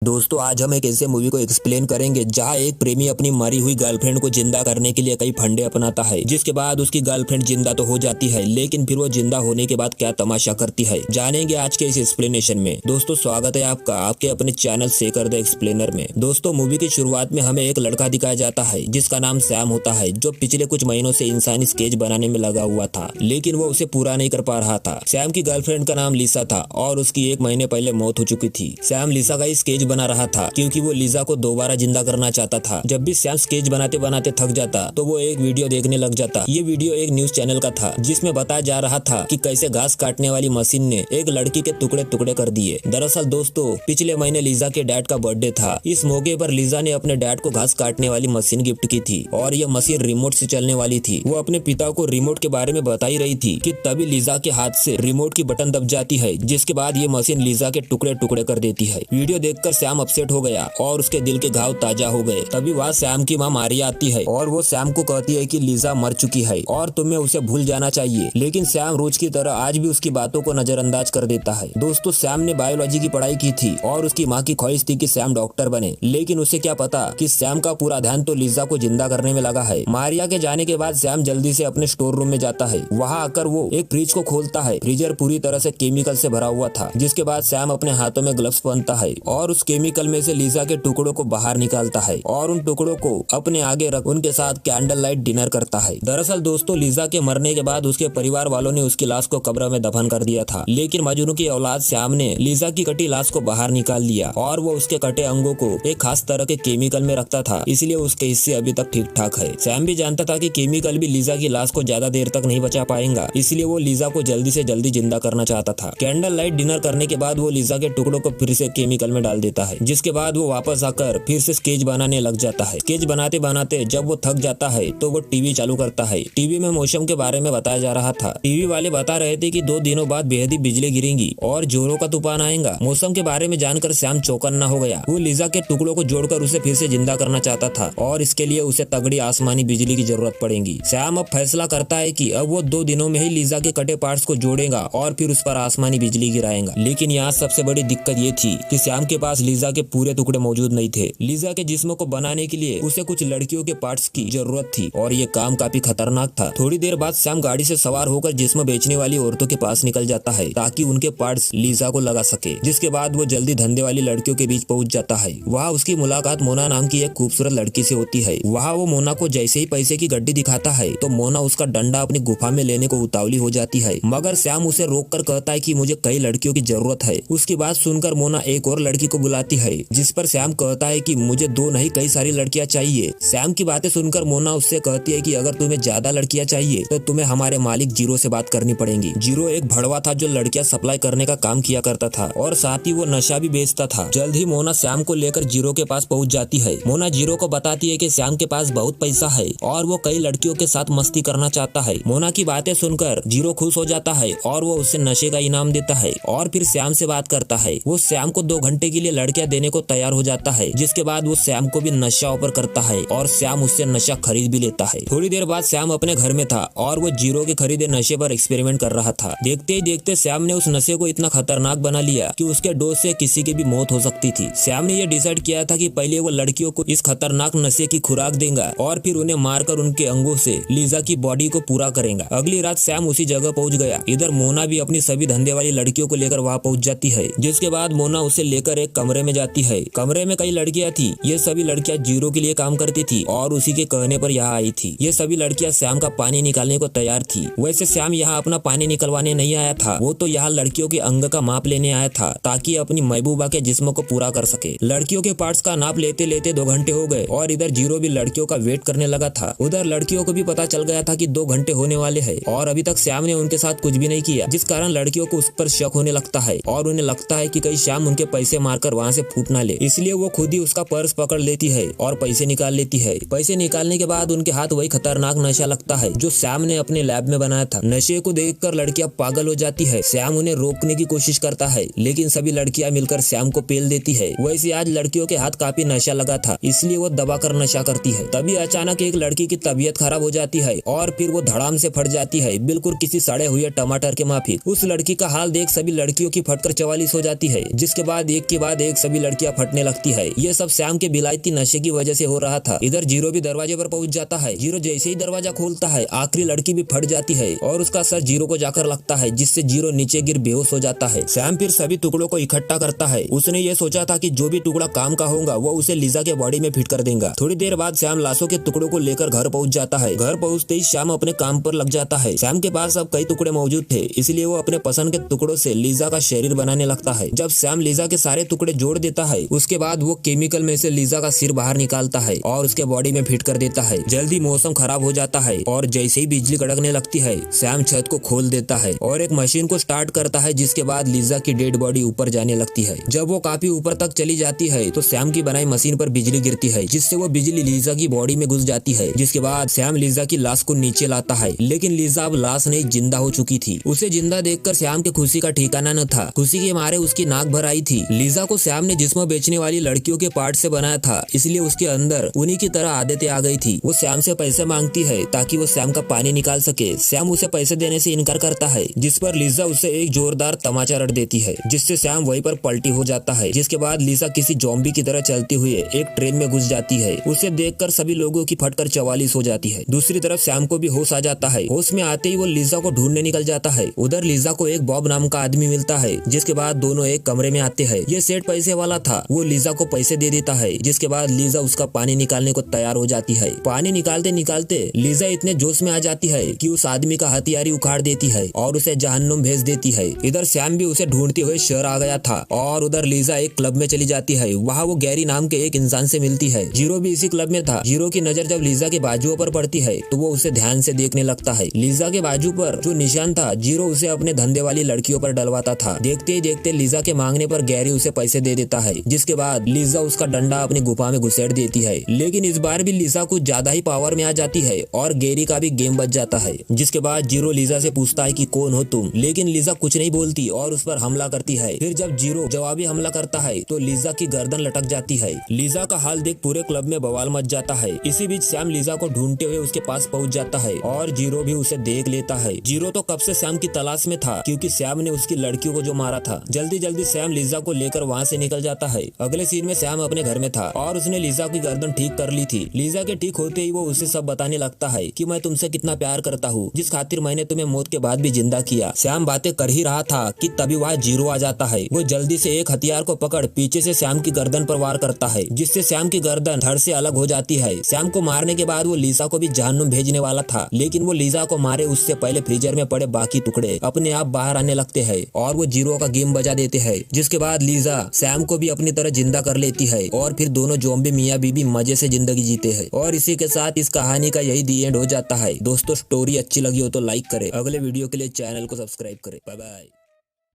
दोस्तों आज हम एक ऐसे मूवी को एक्सप्लेन करेंगे जहां एक प्रेमी अपनी मरी हुई गर्लफ्रेंड को जिंदा करने के लिए कई फंडे अपनाता है, जिसके बाद उसकी गर्लफ्रेंड जिंदा तो हो जाती है, लेकिन फिर वो जिंदा होने के बाद क्या तमाशा करती है, जानेंगे आज के इस एक्सप्लेनेशन में। दोस्तों स्वागत है आपका आपके अपने चैनल शेखर द एक्सप्लेनर में। दोस्तों मूवी की शुरुआत में हमें एक लड़का दिखाया जाता है जिसका नाम सैम होता है, जो पिछले कुछ महीनों से इंसानी स्केच बनाने में लगा हुआ था, लेकिन वो उसे पूरा नहीं कर पा रहा था। सैम की गर्लफ्रेंड का नाम लिसा था और उसकी 1 महीने पहले मौत हो चुकी थी। सैम लिसा का स्केच बना रहा था क्योंकि वो लिसा को दोबारा जिंदा करना चाहता था। जब भी सैम स्केच बनाते बनाते थक जाता तो वो एक वीडियो देखने लग जाता। ये वीडियो एक न्यूज चैनल का था जिसमें बताया जा रहा था कि कैसे घास काटने वाली मशीन ने एक लड़की के टुकड़े टुकड़े कर दिए। दरअसल दोस्तों पिछले महीने लिसा के डैड का बर्थडे था। इस मौके पर लिसा ने अपने डैड को घास काटने वाली मशीन गिफ्ट की थी और यह मशीन रिमोट से चलने वाली थी। वो अपने पिता को रिमोट के बारे में बता ही रही थी कि तभी लिसा के हाथ से रिमोट की बटन दब जाती है, जिसके बाद ये मशीन लिसा के टुकड़े टुकड़े कर देती है। वीडियो देखकर सैम अपसेट हो गया और उसके दिल के घाव ताजा हो गए। तभी वहाँ सैम की माँ मारिया आती है और वो सैम को कहती है कि लिसा मर चुकी है और तुम्हें उसे भूल जाना चाहिए, लेकिन सैम रोज की तरह आज भी उसकी बातों को नजरअंदाज कर देता है। दोस्तों सैम ने बायोलॉजी की पढ़ाई की थी और उसकी माँ की ख्वाहिश थी कि सैम डॉक्टर बने, लेकिन उसे क्या पता कि सैम का पूरा ध्यान तो लिसा को जिंदा करने में लगा है। मारिया के जाने के बाद सैम जल्दी से अपने स्टोर रूम में जाता है। वहाँ आकर वो एक फ्रिज को खोलता है। फ्रीजर पूरी तरह से केमिकल से भरा हुआ था, जिसके बाद सैम अपने हाथों में ग्लव्स पहनता है और उस केमिकल में से लिसा के टुकड़ों को बाहर निकालता है और उन टुकड़ों को अपने आगे रख उनके साथ कैंडल लाइट डिनर करता है। दरअसल दोस्तों लिसा के मरने के बाद उसके परिवार वालों ने उसकी लाश को कब्र में दफन कर दिया था, लेकिन मजनू की औलाद सैम ने लिसा की कटी लाश को बाहर निकाल दिया और वो उसके कटे अंगों को एक खास तरह के केमिकल में रखता था, इसलिए उसके हिस्से अभी तक ठीक ठाक है। सैम भी जानता था कि केमिकल भी लिसा की लाश को ज्यादा देर तक नहीं बचा पाएगा, इसलिए वो लिसा को जल्दी से जल्दी जिंदा करना चाहता था। कैंडल लाइट डिनर करने के बाद वो लिसा के टुकड़ों को फिर से केमिकल में डाल देता है, जिसके बाद वो वापस आकर फिर से स्केच बनाने लग जाता है। स्केच बनाते बनाते जब वो थक जाता है तो वो टीवी चालू करता है। टीवी में मौसम के बारे में बताया जा रहा था। टीवी वाले बता रहे थे कि 2 दिनों बाद बेहद बिजली गिरेगी और जोरों का तूफान आएगा। मौसम के बारे में जानकर सैम चौकन्ना हो गया। वो लिसा के टुकड़ों को जोड़कर उसे फिर से जिंदा करना चाहता था और इसके लिए उसे तगड़ी आसमानी बिजली की जरूरत पड़ेगी। सैम अब फैसला करता है कि अब वो 2 दिनों में ही लिसा के कटे पार्ट्स को जोड़ेगा और फिर उस पर आसमानी बिजली गिराएगा। लेकिन यहाँ सबसे बड़ी दिक्कत ये थी कि सैम के पास लिसा के पूरे टुकड़े मौजूद नहीं थे। लिसा के जिस्म को बनाने के लिए उसे कुछ लड़कियों के पार्ट्स की जरूरत थी और ये काम काफी खतरनाक था। थोड़ी देर बाद सैम गाड़ी से सवार होकर जिस्म बेचने वाली औरतों के पास निकल जाता है ताकि उनके पार्ट्स लिसा को लगा सके, जिसके बाद वो जल्दी धंधे वाली लड़कियों के बीच पहुंच जाता है। वहाँ उसकी मुलाकात मोना नाम की एक खूबसूरत लड़की से होती है। वहाँ वो मोना को जैसे ही पैसे की गड्डी दिखाता है तो मोना उसका डंडा अपनी गुफा में लेने को उतावली हो जाती है, मगर सैम उसे रोक कर कहता है कि मुझे कई लड़कियों की जरूरत है। उसकी बात सुनकर मोना एक और लड़की को बुलाती है, जिस पर सैम कहता है कि मुझे 2 नहीं कई सारी लड़कियां चाहिए। सैम की बातें सुनकर मोना उससे कहती है कि अगर तुम्हें ज्यादा लड़कियां चाहिए तो तुम्हें हमारे मालिक जीरो से बात करनी पड़ेगी। जीरो एक भड़वा था जो लड़कियां सप्लाई करने का काम किया करता था और साथ ही वो नशा भी बेचता था। जल्द ही मोना सैम को लेकर जीरो के पास पहुंच जाती है। मोना जीरो को बताती है कि सैम के पास बहुत पैसा है और वो कई लड़कियों के साथ मस्ती करना चाहता है। मोना की बातें सुनकर जीरो खुश हो जाता है और वो उससे नशे का इनाम देता है और फिर सैम से बात करता है। वो सैम को 2 घंटे के लिए लड़कियां देने को तैयार हो जाता है, जिसके बाद वो सैम को भी नशा ऑफर करता है और सैम उससे नशा खरीद भी लेता है। थोड़ी देर बाद सैम अपने घर में था और वो जीरो के खरीदे नशे पर एक्सपेरिमेंट कर रहा था। देखते ही देखते सैम ने उस नशे को इतना खतरनाक बना लिया कि उसके डोज से किसी की भी मौत हो सकती थी। सैम ने यह डिसाइड किया था कि पहले वो लड़कियों को इस खतरनाक नशे की खुराक देगा और फिर उन्हें मारकर उनके अंगों से लिसा की बॉडी को पूरा करेगा। अगली रात सैम उसी जगह पहुंच गया। इधर मोना भी अपनी सभी धंधे वाली लड़कियों को लेकर वहाँ पहुंच जाती है, जिसके बाद मोना उसे लेकर एक कमरे में जाती है। कमरे में कई लड़कियां थी। ये सभी लड़कियां जीरो के लिए काम करती थी और उसी के कहने पर यहाँ आई थी। ये सभी लड़कियां सैम का पानी निकालने को तैयार थी। वैसे सैम यहाँ अपना पानी निकलवाने नहीं आया था, वो तो यहाँ लड़कियों के अंग का माप लेने आया था ताकि अपनी महबूबा के जिस्म को पूरा कर सके। लड़कियों के पार्ट्स का नाप लेते लेते 2 घंटे हो गए और इधर जीरो भी लड़कियों का वेट करने लगा था। उधर लड़कियों को भी पता चल गया था कि 2 घंटे होने वाले हैं और अभी तक सैम ने उनके साथ कुछ भी नहीं किया, जिस कारण लड़कियों को उस पर शक होने लगता है और उन्हें लगता है कि कहीं सैम उनके पैसे मारकर वहाँ से फूट ना ले। इसलिए वो खुद ही उसका पर्स पकड़ लेती है और पैसे निकाल लेती है। पैसे निकालने के बाद उनके हाथ वही खतरनाक नशा लगता है जो सैम ने अपने लैब में बनाया था। नशे को देखकर लड़कियां पागल हो जाती है। सैम उन्हें रोकने की कोशिश करता है, लेकिन सभी लड़कियां मिलकर सैम को पेल देती है। वैसे आज लड़कियों के हाथ काफी नशा लगा था, इसलिए वो दबाकर नशा करती है। तभी अचानक एक लड़की की तबीयत खराब हो जाती है और फिर वो धड़ाम से फट जाती है, बिल्कुल किसी सड़े हुए टमाटर के माफिक। उस लड़की का हाल देख सभी लड़कियों की फटकर 44 हो जाती है, जिसके बाद एक के बाद एक देख सभी लड़कियां फटने लगती है। ये सब सैम के विलायती नशे की वजह से हो रहा था। इधर जीरो भी दरवाजे पर पहुंच जाता है। जीरो जैसे ही दरवाजा खोलता है आखिरी लड़की भी फट जाती है और उसका सर जीरो को जाकर लगता है, जिससे जीरो नीचे गिर बेहोश हो जाता है। सैम फिर सभी टुकड़ों को इकट्ठा करता है। उसने ये सोचा था कि जो भी टुकड़ा काम का होगा वो उसे लीजा के बॉडी में फिट कर देगा। थोड़ी देर बाद सैम लाशों के टुकड़ों को लेकर घर पहुंच जाता है। घर पहुंचते ही सैम अपने काम पर लग जाता है। सैम के पास अब कई टुकड़े मौजूद थे, इसलिए वो अपने पसंद के टुकड़ों से लीजा का शरीर बनाने लगता है। जब सैम लीजा के सारे टुकड़े जोड़ देता है उसके बाद वो केमिकल में से लीजा का सिर बाहर निकालता है और उसके बॉडी में फिट कर देता है। जल्दी मौसम खराब हो जाता है और जैसे ही बिजली कड़कने लगती है सैम छत को खोल देता है और एक मशीन को स्टार्ट करता है, जिसके बाद लीजा की डेड बॉडी ऊपर जाने लगती है। जब वो काफी ऊपर तक चली जाती है तो सैम की बनाई मशीन पर बिजली गिरती है, जिससे वो बिजली लीजा की बॉडी में घुस जाती है। जिसके बाद सैम लीजा की लाश को नीचे लाता है, लेकिन लीजा अब लाश नहीं जिंदा हो चुकी थी। उसे जिंदा देखकर सैम के खुशी का ठिकाना न था। खुशी के मारे उसकी नाक भर आई थी। लीजा को सैम ने जिस्म बेचने वाली लड़कियों के पार्ट से बनाया था, इसलिए उसके अंदर उन्हीं की तरह आदतें आ गई थी। वो सैम से पैसे मांगती है ताकि वो सैम का पानी निकाल सके। सैम उसे पैसे देने से इनकार करता है, जिस पर लीजा उसे एक जोरदार तमाचा रट देती है, जिससे सैम वहीं पर पलटी हो जाता है। जिसके बाद लीजा किसी ज़ॉम्बी की तरह चलते हुए एक ट्रेन में घुस जाती है। उसे देखकर सभी लोगों की फटकर 44 हो जाती है। दूसरी तरफ सैम को भी होश आ जाता है। होश में आते ही वो लीजा को ढूंढने निकल जाता है। उधर लीजा को एक बॉब नाम का आदमी मिलता है, जिसके बाद दोनों एक कमरे में आते हैं। ये सेठ पैसे वाला था। वो लीजा को पैसे दे देता है, जिसके बाद लीजा उसका पानी निकालने को तैयार हो जाती है। पानी निकालते निकालते लीजा इतने जोश में आ जाती है कि उस आदमी का हथियारी उखाड़ देती है और उसे जहन्नुम भेज देती है। इधर सैम भी उसे ढूंढते हुए शहर आ गया था और उधर लीजा एक क्लब में चली जाती है। वहाँ वो गैरी नाम के एक इंसान से मिलती है। जीरो भी इसी क्लब में था। जीरो की नजर जब लीजा के बाजुओं पर पड़ती है तो वो उसे ध्यान से देखने लगता है। लीजा के बाजू पर जो निशान था जीरो उसे अपने धंधे वाली लड़कियों पर डलवाता था। देखते ही देखते लीजा के मांगने पर गैरी उसे पैसे दे देता है, जिसके बाद लीजा उसका डंडा अपनी गुफा में घुसेड़ देती है। लेकिन इस बार भी लीजा कुछ ज्यादा ही पावर में आ जाती है और गैरी का भी गेम बच जाता है। जिसके बाद जीरो लीजा से पूछता है कि कौन हो तुम, लेकिन लीजा कुछ नहीं बोलती और उस पर हमला करती है। फिर जब जीरो जवाबी हमला करता है तो लीजा की गर्दन लटक जाती है। लीजा का हाल देख पूरे क्लब में बवाल मच जाता है। इसी बीच सैम लीजा को ढूंढते हुए उसके पास पहुंच जाता है और जीरो भी उसे देख लेता है। जीरो तो कब से सैम की तलाश में था, क्योंकि सैम ने उसकी लड़कियों को जो मारा था। जल्दी जल्दी सैम लीजा को लेकर वहाँ से निकल जाता है। अगले सीन में सैम अपने घर में था और उसने लीजा की गर्दन ठीक कर ली थी। लीजा के ठीक होते ही वो उसे सब बताने लगता है कि मैं तुमसे कितना प्यार करता हूँ, जिस खातिर मैंने तुम्हें मौत के बाद भी जिंदा किया। सैम बातें कर ही रहा था कि तभी वहाँ जीरो आ जाता है। वो जल्दी से एक हथियार को पकड़ पीछे से सैम की गर्दन पर वार करता है, जिससे सैम की गर्दन धड़ से अलग हो जाती है। सैम को मारने के बाद वो लीजा को भी जहन्नुम भेजने वाला था, लेकिन वो लीजा को मारे उससे पहले फ्रीजर में पड़े बाकी टुकड़े अपने आप बाहर आने लगते हैं और वो जीरो का गेम बजा देते हैं। जिसके बाद लीजा सैम को भी अपनी तरह जिंदा कर लेती है और फिर दोनों ज़ॉम्बी मियां बीबी मजे से जिंदगी जीते हैं। और इसी के साथ इस कहानी का यही दी एंड हो जाता है। दोस्तों स्टोरी अच्छी लगी हो तो लाइक करें, अगले वीडियो के लिए चैनल को सब्सक्राइब करें। Bye bye.